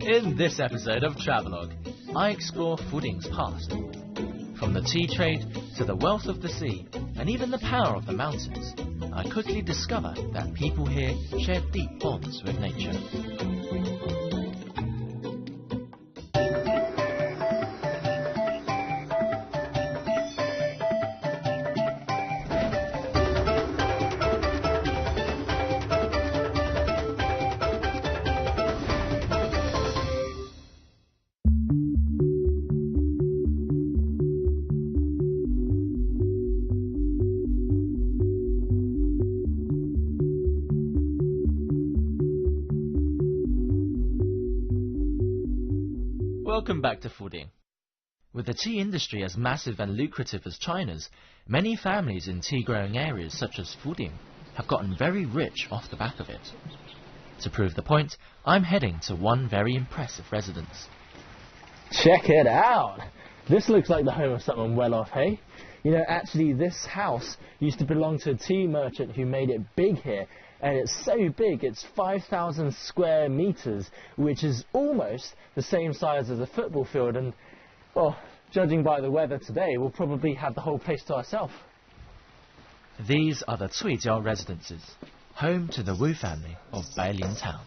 In this episode of Travelogue, I explore Fuding's past. From the tea trade to the wealth of the sea and even the power of the mountains, I quickly discover that people here share deep bonds with nature. Welcome back to Fuding. With the tea industry as massive and lucrative as China's, many families in tea-growing areas such as Fuding have gotten very rich off the back of it. To prove the point, I'm heading to one very impressive residence. Check it out! This looks like the home of someone well off, hey? You know, actually this house used to belong to a tea merchant who made it big here. And it's so big, it's 5,000 square meters, which is almost the same size as a football field. And, well, judging by the weather today, we'll probably have the whole place to ourselves. These are the Cuijiao residences, home to the Wu family of Bailin Town.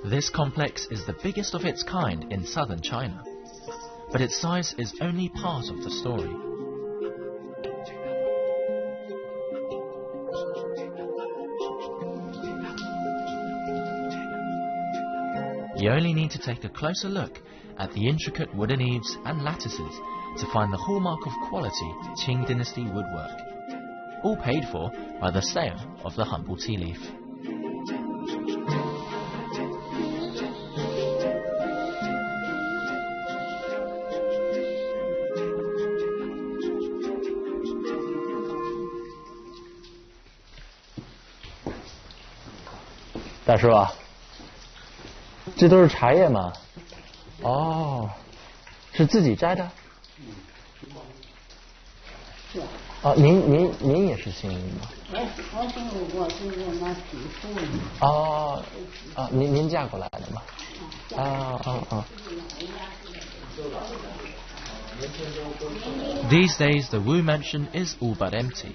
This complex is the biggest of its kind in southern China, but its size is only part of the story. You only need to take a closer look at the intricate wooden eaves and lattices to find the hallmark of quality Qing dynasty woodwork, all paid for by the sale of the humble tea leaf.大叔啊，这都是茶叶吗？哦，是自己摘的？是。哦，您也是姓吴吗？我姓吴，我是我们媳妇。哦，啊，您嫁过来的吗？啊。These days, the Wu mansion is all but empty.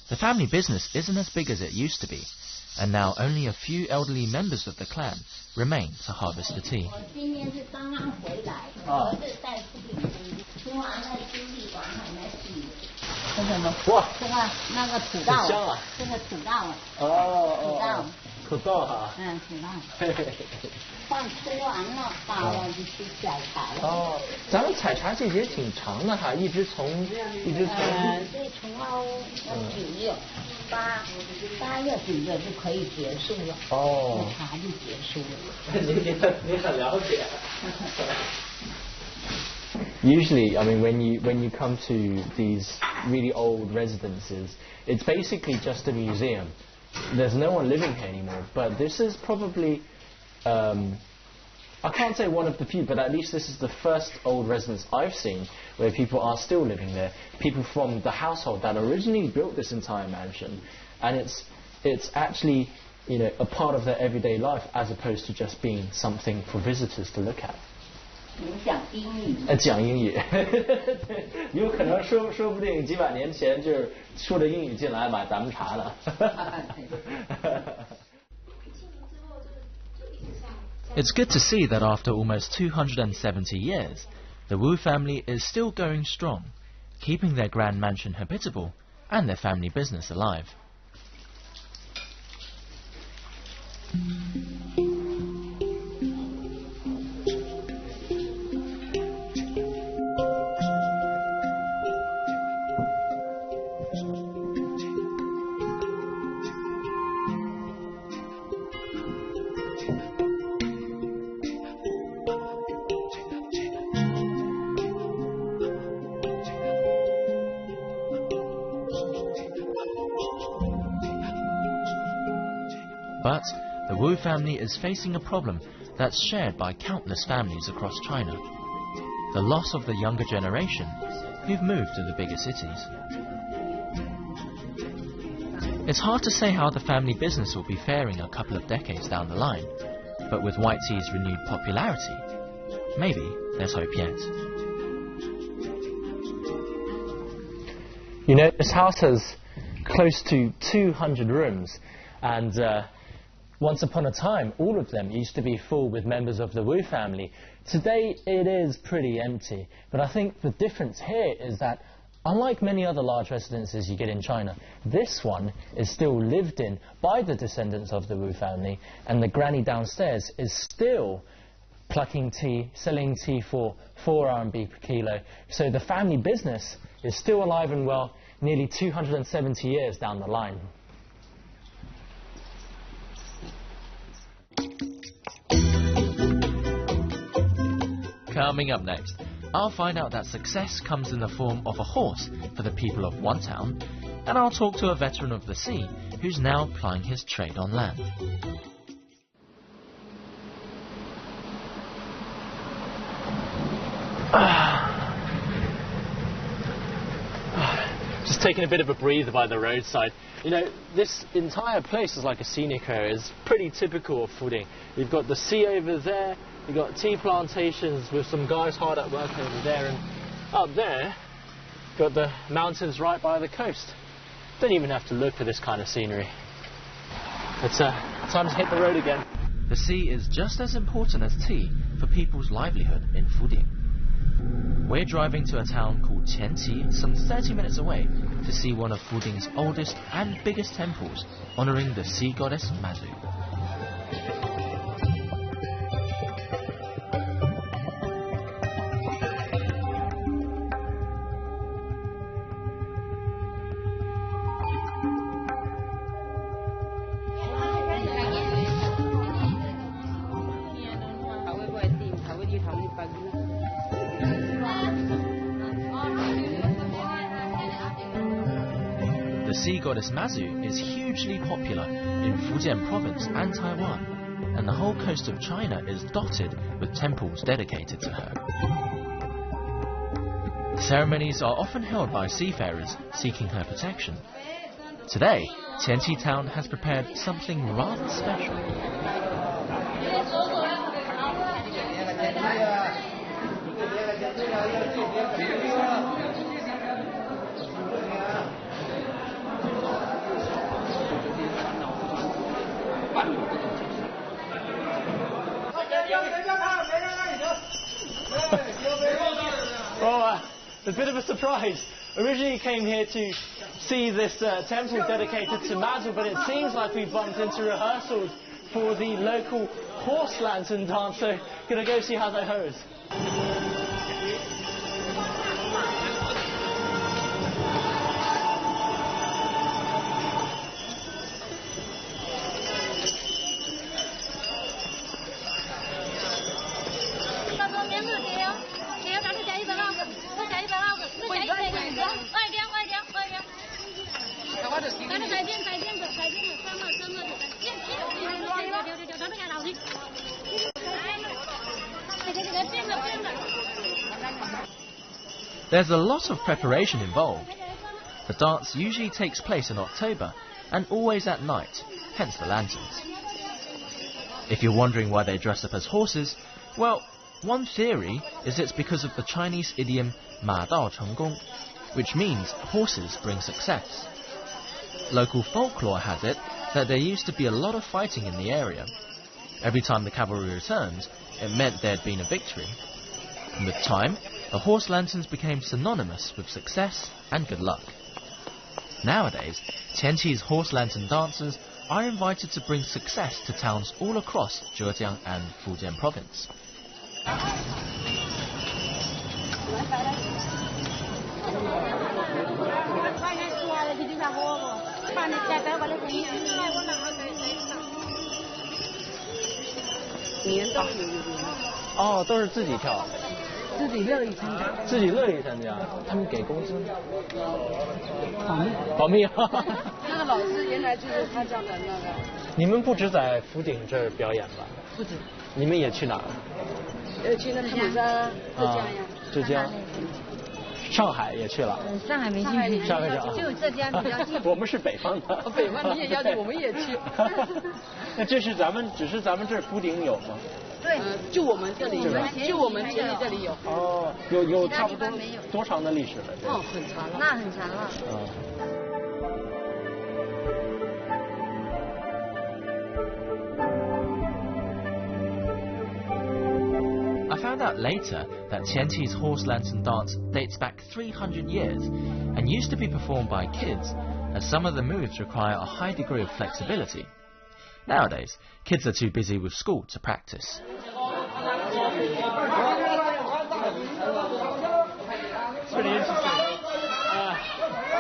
The family business isn't as big as it used to be, and now only a few elderly members of the clan remain to harvest the tea. Oh, 咱们采茶季节挺长的哈，一直从对，从9月8月9月就可以结束了。哦，茶就结束了。你很了解。Usually, I mean, when you come to these really old residences, it's basically just a museum. There's no one living here anymore. But this is probably, I can't say one of the few, but at least this is the first old residence I've seen where people are still living there. People from the household that originally built this entire mansion, and it's actually, you know, a part of their everyday life as opposed to just being something for visitors to look at. 讲英语。讲英语，有可能说不定几百年前就是说着英语进来买咱们茶呢。It's good to see that after almost 270 years, the Wu family is still going strong, keeping their grand mansion habitable and their family business alive. But the Wu family is facing a problem that's shared by countless families across China. The loss of the younger generation who've moved to the bigger cities. It's hard to say how the family business will be faring a couple of decades down the line, but with white tea's renewed popularity, maybe there's hope yet. You know, this house has close to 200 rooms, and once upon a time, all of them used to be full with members of the Wu family. Today, it is pretty empty, but I think the difference here is that unlike many other large residences you get in China, this one is still lived in by the descendants of the Wu family, and the granny downstairs is still plucking tea, selling tea for 4 RMB per kilo. So the family business is still alive and well nearly 270 years down the line. Coming up next, I'll find out that success comes in the form of a horse for the people of one town, and I'll talk to a veteran of the sea who's now plying his trade on land. Just taking a bit of a breather by the roadside. You know, this entire place is like a scenic area. It's pretty typical of Fuding. You've got the sea over there, you've got tea plantations with some guys hard at work over there, and up there, got the mountains right by the coast. Don't even have to look for this kind of scenery. It's time to hit the road again. The sea is just as important as tea for people's livelihood in Fuding. We're driving to a town called Qianqi, some 30 minutes away, to see one of Fuding's oldest and biggest temples, honouring the sea goddess Mazu. The sea goddess Mazu is hugely popular in Fujian province and Taiwan, and the whole coast of China is dotted with temples dedicated to her. Ceremonies are often held by seafarers seeking her protection. Today, Qianqi town has prepared something rather special. Well, a bit of a surprise. Originally came here to see this temple dedicated to Mazu, but it seems like we bumped into rehearsals for the local horse lantern dance, so gonna go see how that goes. There's a lot of preparation involved. The dance usually takes place in October and always at night, hence the lanterns. If you're wondering why they dress up as horses, well, one theory is it's because of the Chinese idiom 马到成功, which means horses bring success. Local folklore has it that there used to be a lot of fighting in the area. Every time the cavalry returned, it meant there'd been a victory. And with time, the horse lanterns became synonymous with success and good luck. Nowadays, Qianqi's horse lantern dancers are invited to bring success to towns all across Zhejiang and Fujian province. Oh, 都是自己跳，自己乐意参加，自己乐意参加，他们给工资？保密。保密。那个老师原来就是他家的那个。你们不止在福鼎这儿表演吧？不止。你们也去哪儿？去那个浙江呀。浙江。上海也去了。上海没去。上海就浙江比较近。我们是北方的。北方你也要去，我们也去。那这是只是咱们这儿福鼎有吗？对，就我们这里有，就我们田里这里有。哦，有差不多多长的历史了？哦，很长了，那很长了。I found out later that Tianti's horse lantern dance dates back 300 years and used to be performed by kids, as some of the moves require a high degree of flexibility. Nowadays, kids are too busy with school to practice. It's pretty interesting. I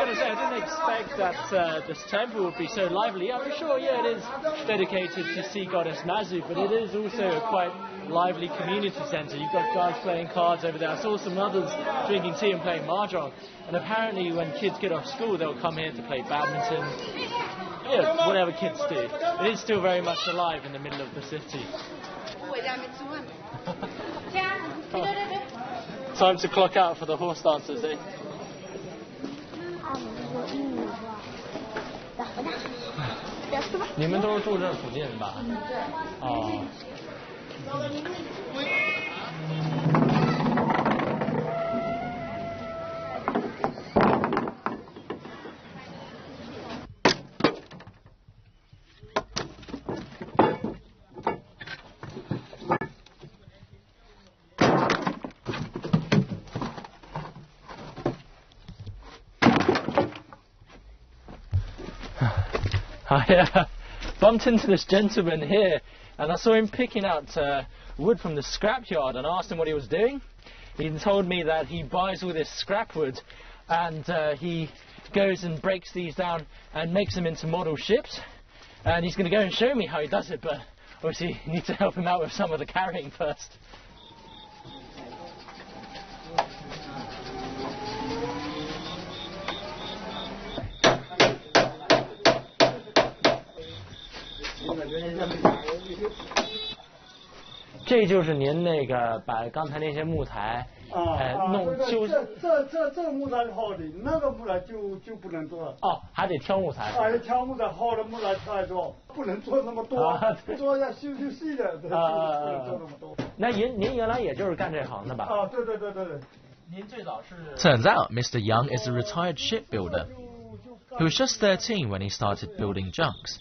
was going to say, I didn't expect that this temple would be so lively. I'm sure, yeah, it is dedicated to sea goddess Mazu, but it is also a quite lively community centre. You've got guys playing cards over there. I saw some others drinking tea and playing mahjong. And apparently when kids get off school, they'll come here to play badminton. Yeah, whatever kids do. It is still very much alive in the middle of the city. Time to clock out for the horse dancers, eh? 你们都是住这附近吧？哦。I bumped into this gentleman here and I saw him picking out wood from the scrapyard and asked him what he was doing. He told me that he buys all this scrap wood and he goes and breaks these down and makes them into model ships, and he's going to go and show me how he does it, but obviously you need to help him out with some of the carrying first.这就是您那个把刚才那些木材弄修。这个木材好的，那个木材就不能做了。哦，还得挑木材。挑木材，好的木材太多，不能做那么多，做要修细的，不能做那么多。那您原来也就是干这行的吧？啊，对。您最早是。Turns out Mr. Young is a retired shipbuilder. He was just 13 when he started building junks.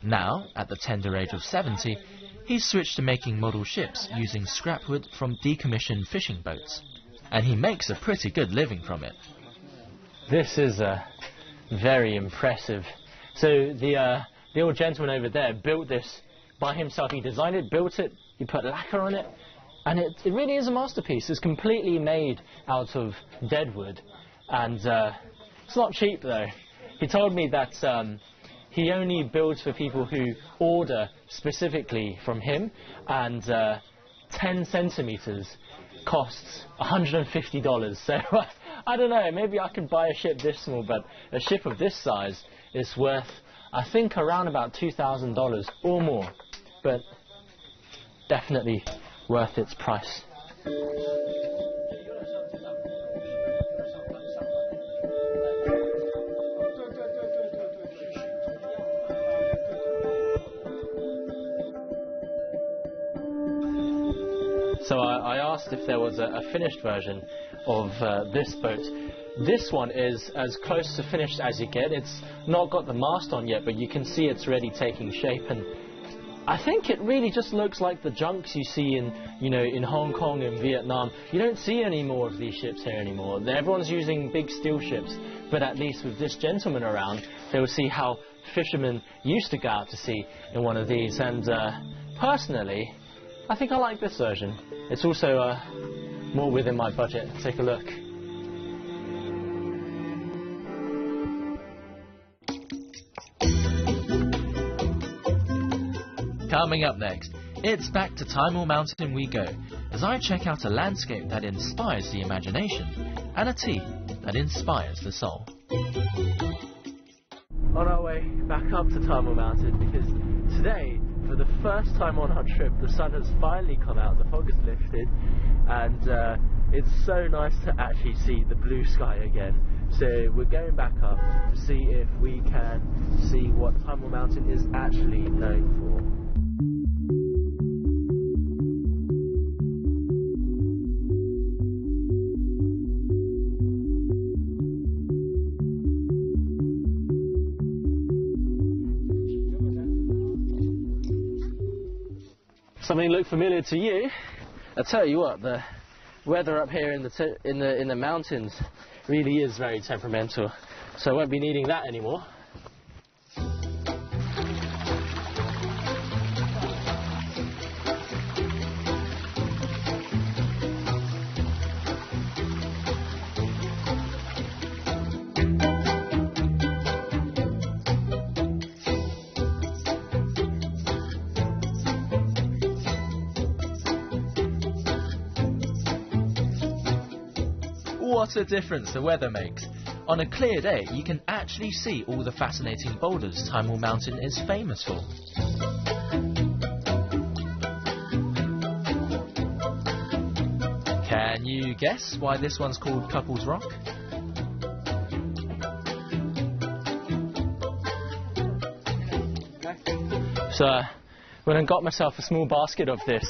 Now, at the tender age of 70, he's switched to making model ships using scrap wood from decommissioned fishing boats. And he makes a pretty good living from it. This is very impressive. So the old gentleman over there built this by himself. He designed it, built it, he put lacquer on it, and it really is a masterpiece. It's completely made out of dead wood, and it's not cheap though. He told me that he only builds for people who order specifically from him, and 10 centimeters costs $150. So I don't know, maybe I could buy a ship this small, but a ship of this size is worth, I think, around about $2,000 or more, but definitely worth its price. So I asked if there was a finished version of this boat. This one is as close to finished as you get. It's not got the mast on yet, but you can see it's already taking shape, and I think it really just looks like the junks you see in Hong Kong and Vietnam. You don't see any more of these ships here anymore. Everyone's using big steel ships, but at least with this gentleman around, they will see how fishermen used to go out to sea in one of these. And personally, I think I like this version. It's also more within my budget. Take a look. Coming up next, it's back to Taimur Mountain we go, as I check out a landscape that inspires the imagination and a tea that inspires the soul. On our way back up to Taimur Mountain, because today, for the first time on our trip, the sun has finally come out, the fog has lifted, and it's so nice to actually see the blue sky again. So we're going back up to see if we can see what Taimur Mountain is actually known for. Something look familiar to you? I tell you what, the weather up here in the mountains really is very temperamental, so I won't be needing that anymore. What a difference the weather makes. On a clear day, you can actually see all the fascinating boulders Taimur Mountain is famous for. Can you guess why this one's called Couples Rock? So when I got myself a small basket of this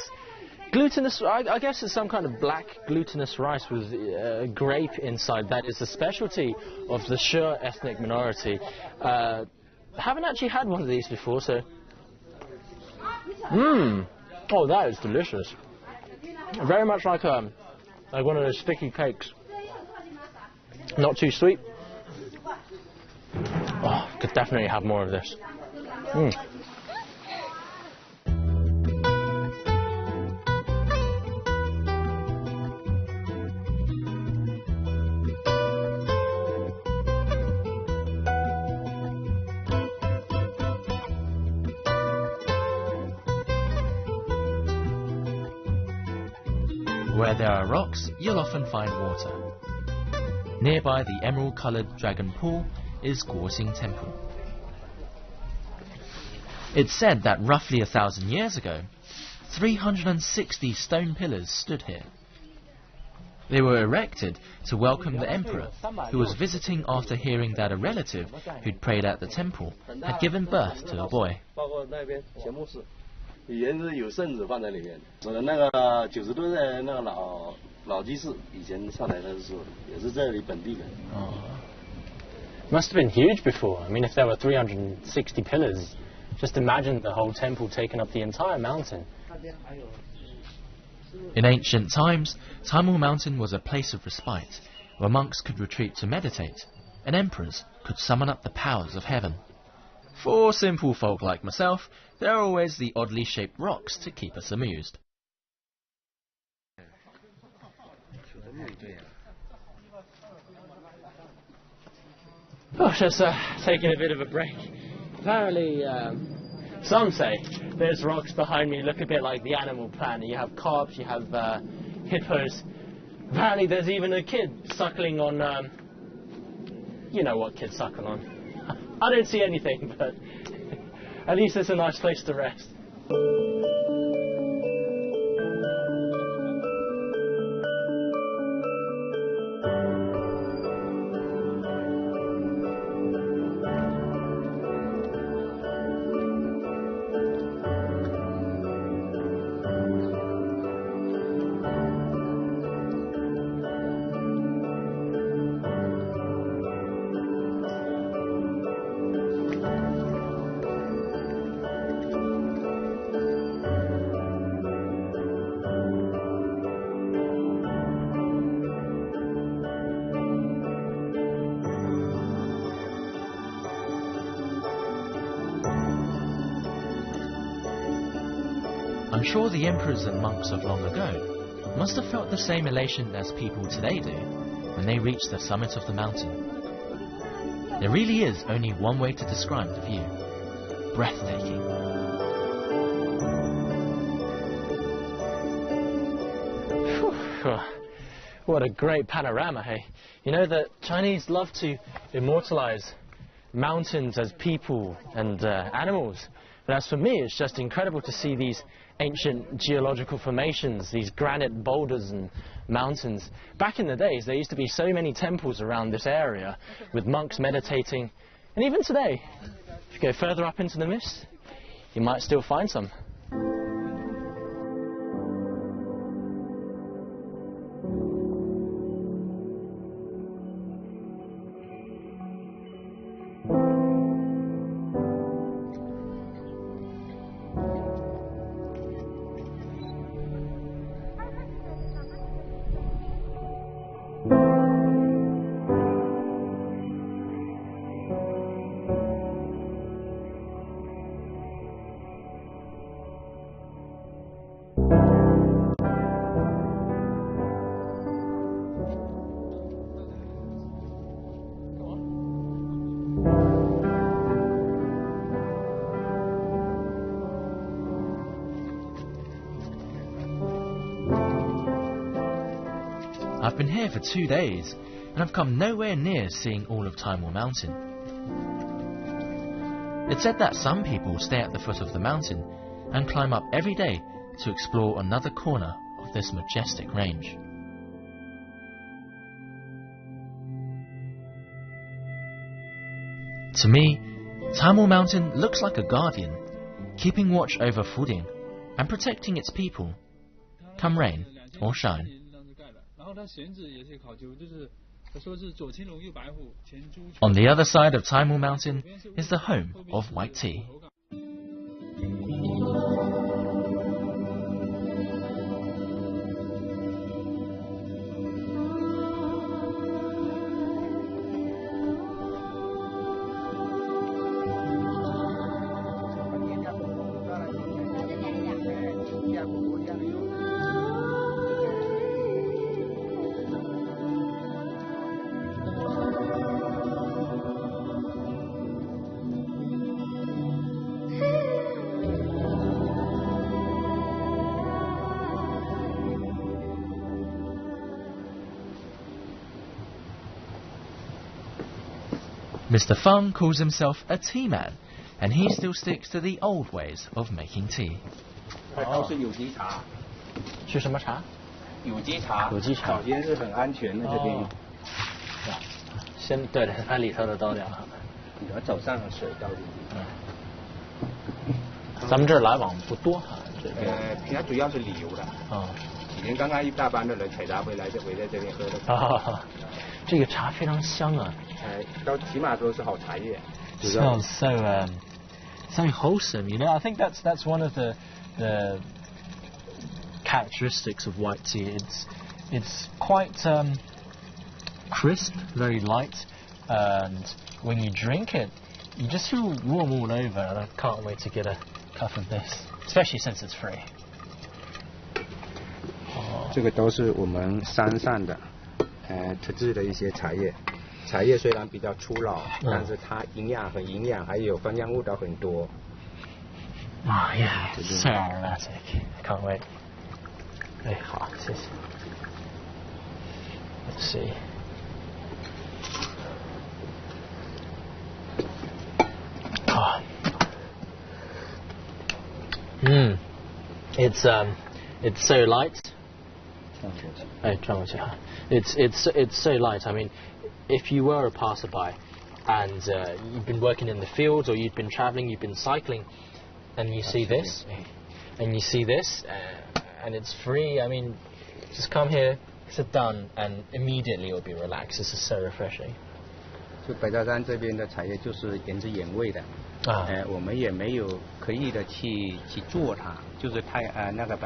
glutinous, I guess it's some kind of black glutinous rice with grape inside. That is the specialty of the She ethnic minority. Haven't actually had one of these before, so... Oh, that is delicious. Very much like one of those sticky cakes. Not too sweet. Oh, could definitely have more of this. Where there are rocks, you'll often find water. Nearby the emerald-coloured dragon pool is Guoxing Temple. It's said that roughly 1,000 years ago, 360 stone pillars stood here. They were erected to welcome the emperor, who was visiting after hearing that a relative who'd prayed at the temple had given birth to a boy. 以前是有圣旨放在里面，我的那个90多的那个老居士，以前上来的时候也是这里本地人。Oh. Must have been huge before. I mean, if there were 360 pillars, just imagine the whole temple taking up the entire mountain. In ancient times, Taimur Mountain was a place of respite, where monks could retreat to meditate, and emperors could summon up the powers of heaven. For simple folk like myself, there are always the oddly shaped rocks to keep us amused. Oh, just taking a bit of a break. Apparently, some say there's rocks behind me look a bit like the Animal Planet. You have calves, you have hippos. Apparently there's even a kid suckling on, you know what kids suckle on. I don't see anything, but at least it's a nice place to rest. I'm sure the emperors and monks of long ago must have felt the same elation as people today do when they reach the summit of the mountain. There really is only one way to describe the view: breathtaking. What a great panorama, hey? You know that Chinese love to immortalize mountains as people and animals. But as for me, it's just incredible to see these ancient geological formations, these granite boulders and mountains. Back in the days, there used to be so many temples around this area with monks meditating. And even today, if you go further up into the mist, you might still find some. I've been here for 2 days, and I've come nowhere near seeing all of Taimur Mountain. It's said that some people stay at the foot of the mountain and climb up every day to explore another corner of this majestic range. To me, Taimur Mountain looks like a guardian, keeping watch over Fuding and protecting its people, come rain or shine. On the other side of Taimur Mountain is the home of white tea. Mr. Feng calls himself a tea man, and he still sticks to the old ways of making tea. 都是有机茶。是什么茶？有机茶。有机茶。首先是很安全的这边。先对的，把里头的倒掉。你要早上的水倒进去。咱们这儿来往不多哈。平常主要是旅游的。今天刚刚一大班的人采茶回来，就围在这边喝的。这个茶非常香啊。都起码都是好茶叶。Smells so wholesome. You know, I think that's one of the characteristics of white tea. It's quite crisp, very light, and when you drink it, you just feel warm all over. And I can't wait to get a cup of this, especially since it's free. 这个都是我们山上的特制的一些茶叶。茶叶虽然比较粗老，但是它营养还有芳香物都很多。Yeah, so aromatic. I can't wait. 哎，好，谢谢。Let's see. It's so light. It's so light. I mean, if you were a passerby and you've been working in the fields or you've been traveling, you've been cycling, and you see this, and it's free. I mean, just come here, sit down, and immediately you'll be relaxed. This is so refreshing. 就北大山这边的茶叶就是原汁原味的，我们也没有刻意的去做它，就是它那个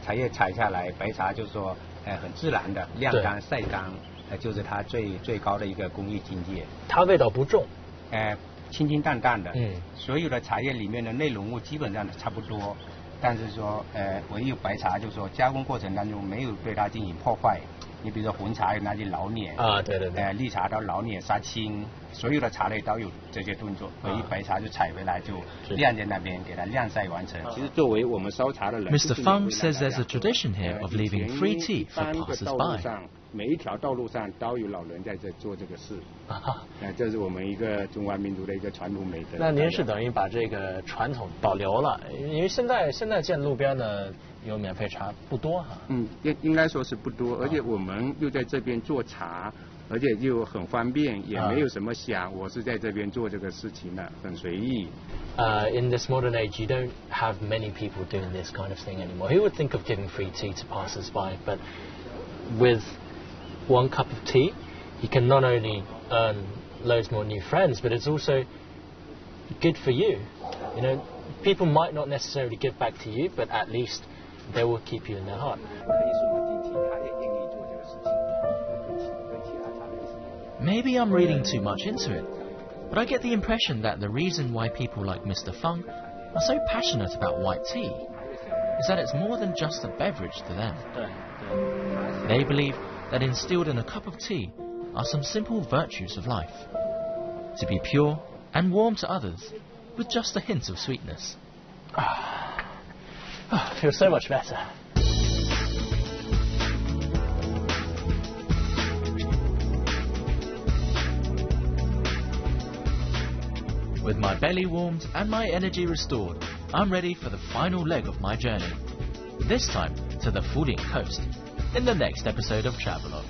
茶叶采下来，白茶就是说很自然的晾干晒干，就是它最高的一个工艺境界。它味道不重，清清淡淡的，所有的茶叶里面的内容物基本上都差不多，但是说唯有白茶就是说加工过程当中没有对它进行破坏。你比如说红茶有那些老碾对，绿茶到老碾杀青，所有的茶类都有这些动作，唯一白茶就采回来就晾在那边给它晾晒完成。其实作为我们烧茶的人 ，Mr. Feng says there's a tradition here of leaving free tea for passers-by. 每一条道路上都有老人在这做这个事。这是我们一个中华民族的一个传统美德。那您是等于把这个传统保留了，因为现在见路边呢有免费茶不多哈。应该说是不多，而且我们又在这边做茶。而且又很方便，也没有什么想，我是在这边做这个事情的，很随意。In this modern age, you don't have many people doing this kind of thing anymore. Who would think of giving free tea to passers-by? But with 1 cup of tea, you can not only earn loads more new friends, but it's also good for you. You know, people might not necessarily give back to you, but at least they will keep you in their heart. Maybe I'm reading too much into it, but I get the impression that the reason why people like Mr. Feng are so passionate about white tea is that it's more than just a beverage to them. They believe that instilled in a cup of tea are some simple virtues of life. To be pure and warm to others with just a hint of sweetness. Feels so much better. With my belly warmed and my energy restored, I'm ready for the final leg of my journey. This time to the Fuding coast, in the next episode of Travelogue.